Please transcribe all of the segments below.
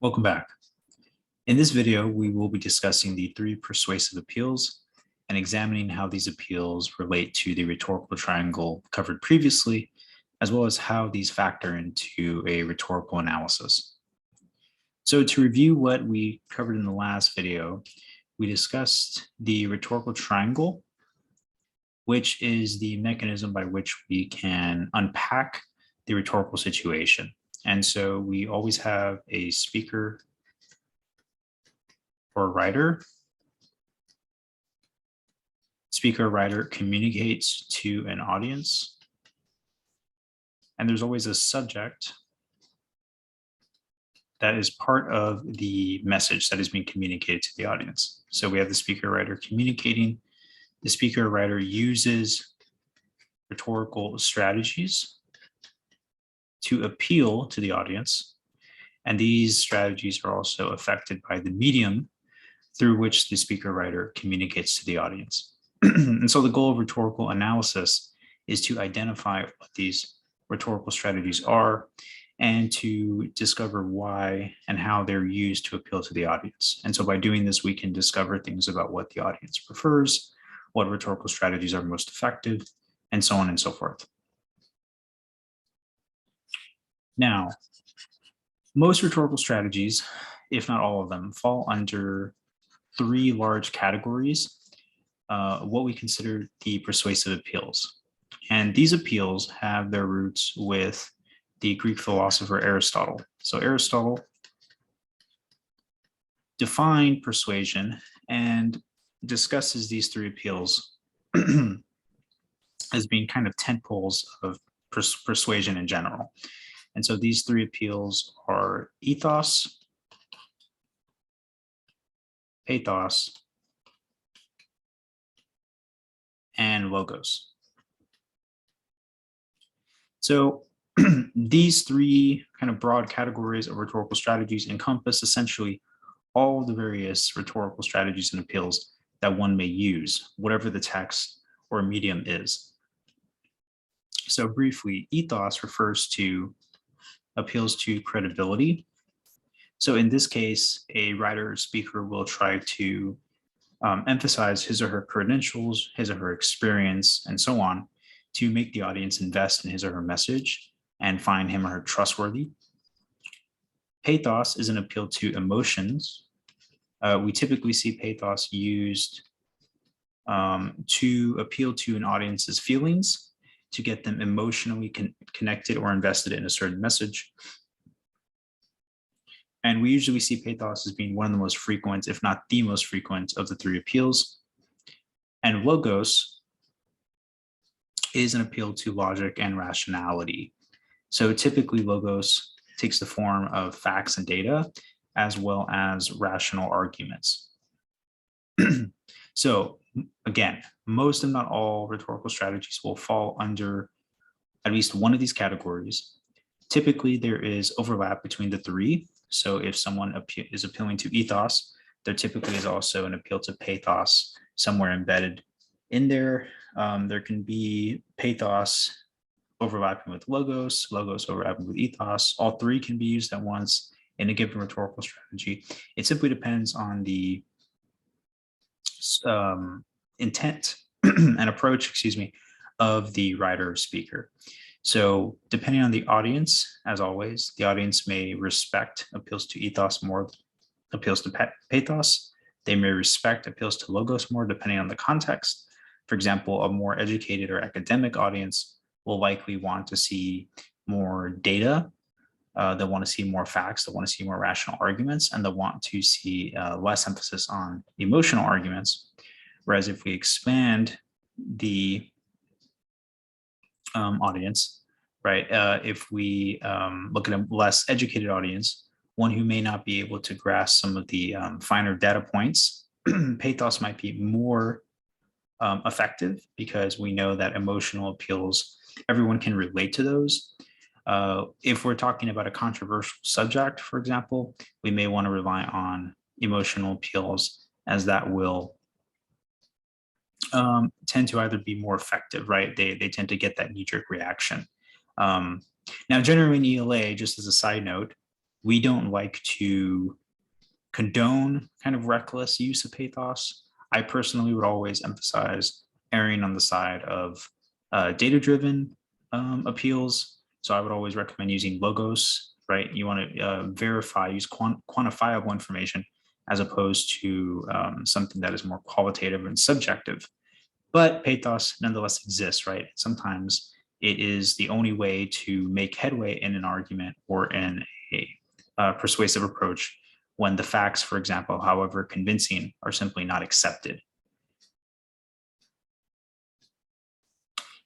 Welcome back. In this video, we will be discussing the three persuasive appeals and examining how these appeals relate to the rhetorical triangle covered previously, as well as how these factor into a rhetorical analysis. So to review what we covered in the last video, we discussed the rhetorical triangle, which is the mechanism by which we can unpack the rhetorical situation. And so we always have a speaker or writer. Speaker or writer communicates to an audience. And there's always a subject that is part of the message that is being communicated to the audience. So we have the speaker or writer communicating. The speaker or writer uses rhetorical strategies to appeal to the audience. And these strategies are also affected by the medium through which the speaker or writer communicates to the audience. And so the goal of rhetorical analysis is to identify what these rhetorical strategies are and to discover why and how they're used to appeal to the audience. And so by doing this, we can discover things about what the audience prefers, what rhetorical strategies are most effective, and so on and so forth. Now, most rhetorical strategies, if not all of them, fall under three large categories, what we consider the persuasive appeals. And these appeals have their roots with the Greek philosopher Aristotle. So Aristotle defined persuasion and discusses these three appeals as being kind of tentpoles of persuasion in general. And so these three appeals are ethos, pathos, and logos. So these three kind of broad categories of rhetorical strategies encompass essentially all the various rhetorical strategies and appeals that one may use, whatever the text or medium is. So briefly, ethos refers to appeals to credibility. So in this case, a writer or speaker will try to emphasize his or her credentials, his or her experience, and so on, to make the audience invest in his or her message and find him or her trustworthy. Pathos is an appeal to emotions. We typically see pathos used to appeal to an audience's feelings, to get them emotionally connected or invested in a certain message. And we usually see pathos as being one of the most frequent, if not the most frequent, of the three appeals. And logos is an appeal to logic and rationality. So typically logos takes the form of facts and data, as well as rational arguments. So again, most if not all rhetorical strategies will fall under at least one of these categories. Typically there is overlap between the three. So if someone is appealing to ethos, there typically is also an appeal to pathos somewhere embedded in there. There can be pathos overlapping with logos, logos overlapping with ethos. All three can be used at once in a given rhetorical strategy. It simply depends on the intent and approach, of the writer or speaker. So depending on the audience, as always, the audience may respect appeals to ethos more, appeals to pathos. They may respect appeals to logos more, depending on the context. For example, a more educated or academic audience will likely want to see more data. They'll want to see more facts. They'll want to see more rational arguments, and they'll want to see less emphasis on emotional arguments. Whereas if we expand the audience, right? If we look at a less educated audience, one who may not be able to grasp some of the finer data points, pathos might be more effective because we know that emotional appeals, everyone can relate to those. If we're talking about a controversial subject, for example, we may want to rely on emotional appeals, as that will tend to either be more effective, right? They tend to get that knee-jerk reaction. Now, generally in ELA, just as a side note, We don't like to condone kind of reckless use of pathos. I personally would always emphasize erring on the side of data-driven appeals. So I would always recommend using logos, right? You want to verify, use quantifiable information as opposed to something that is more qualitative and subjective. But pathos nonetheless exists, right? Sometimes it is the only way to make headway in an argument or in a persuasive approach when the facts, for example, however convincing, are simply not accepted.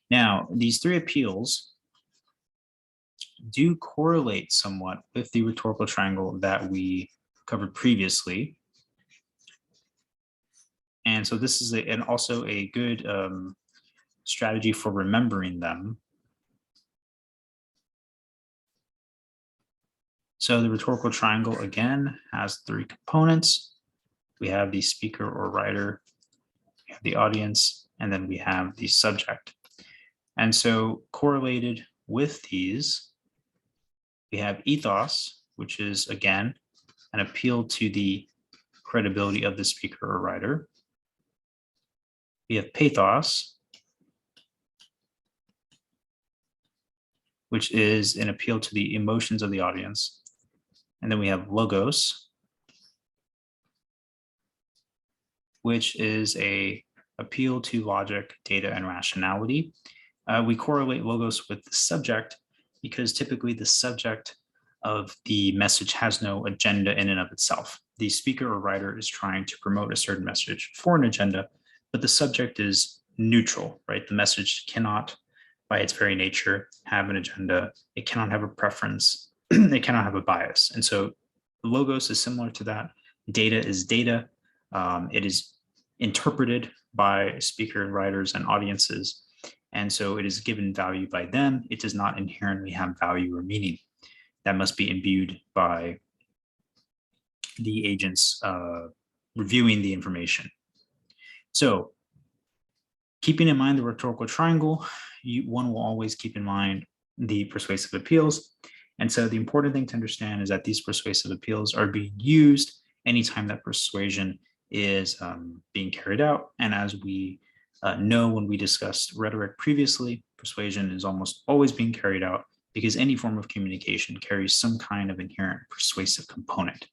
Now, these three appeals do correlate somewhat with the rhetorical triangle that we covered previously. And so this is and also a good strategy for remembering them. So the rhetorical triangle, again, has three components. We have the speaker or writer, we have the audience, and then we have the subject. And so correlated with these, we have ethos, which is, again, an appeal to the credibility of the speaker or writer. We have pathos, which is an appeal to the emotions of the audience. And then we have logos, which is a appeal to logic, data, and rationality. We correlate logos with the subject because typically the subject of the message has no agenda in and of itself. The speaker or writer is trying to promote a certain message for an agenda, but the subject is neutral, right? The message cannot, by its very nature, have an agenda. It cannot have a preference. It cannot have a bias. And so logos is similar to that. Data is data. It is interpreted by speaker writers and audiences. And so it is given value by them. It does not inherently have value or meaning. That must be imbued by the agents reviewing the information. So keeping in mind the rhetorical triangle, one will always keep in mind the persuasive appeals. And so the important thing to understand is that these persuasive appeals are being used anytime that persuasion is being carried out. And as we know when we discussed rhetoric previously, persuasion is almost always being carried out because any form of communication carries some kind of inherent persuasive component.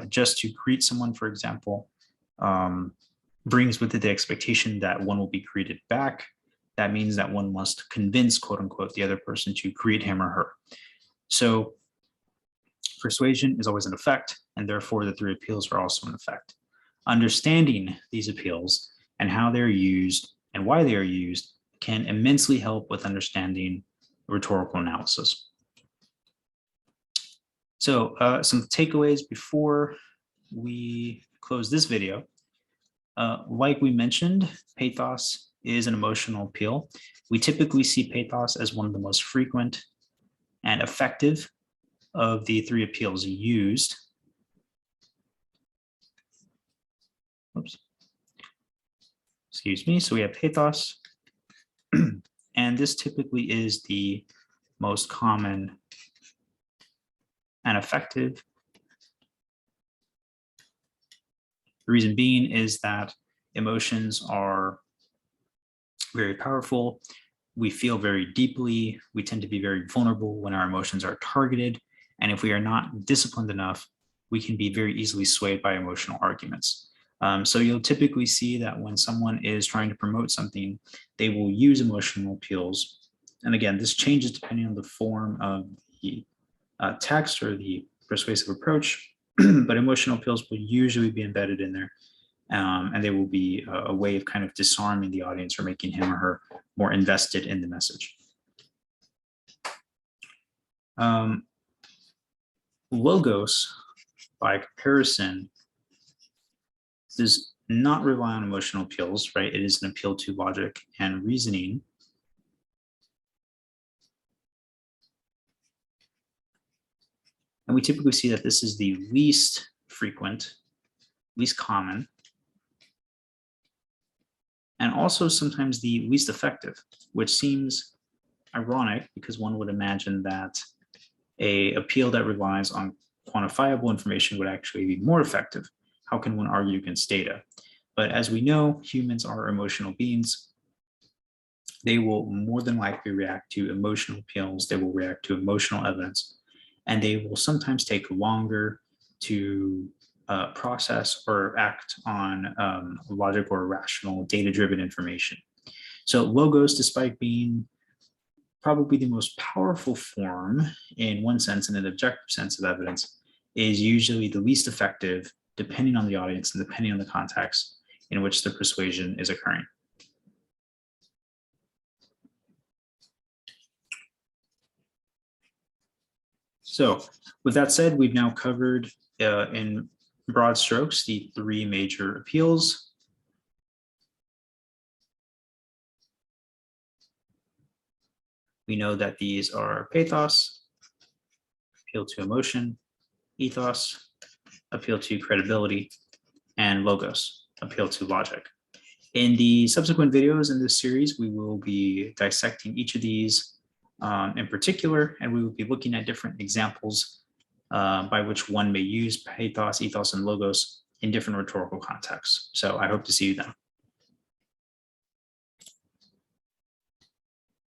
Just to greet someone, for example, brings with it the expectation that one will be greeted back. That means that one must convince, quote unquote, the other person to greet him or her. So persuasion is always an effect, and therefore the three appeals are also an effect. Understanding these appeals and how they're used and why they are used can immensely help with understanding rhetorical analysis. So some takeaways before we close this video. Like we mentioned, pathos is an emotional appeal. We typically see pathos as one of the most frequent and effective of the three appeals used. Oops. Excuse me. So we have pathos, and this typically is the most common and effective. The reason being is that emotions are very powerful. We feel very deeply. We tend to be very vulnerable when our emotions are targeted. And if we are not disciplined enough, we can be very easily swayed by emotional arguments. So you'll typically see that when someone is trying to promote something, they will use emotional appeals. And again, this changes depending on the form of the text or the persuasive approach, but emotional appeals will usually be embedded in there. And they will be a way of kind of disarming the audience or making him or her more invested in the message. Logos, by comparison, does not rely on emotional appeals, right? It is an appeal to logic and reasoning. And we typically see that this is the least frequent, least common, and also sometimes the least effective, which seems ironic because one would imagine that A appeal that relies on quantifiable information would actually be more effective. How can one argue against data? But as we know, humans are emotional beings. They will more than likely react to emotional appeals. They will react to emotional evidence, and they will sometimes take longer to process or act on logic or rational data-driven information. So logos, despite being probably the most powerful form in one sense, in an objective sense of evidence, is usually the least effective depending on the audience and depending on the context in which the persuasion is occurring. So with that said, we've now covered in broad strokes the three major appeals. We know that these are pathos, appeal to emotion, ethos, appeal to credibility, and logos, appeal to logic. In the subsequent videos in this series, we will be dissecting each of these in particular, and we will be looking at different examples by which one may use pathos, ethos, and logos in different rhetorical contexts. So I hope to see you then.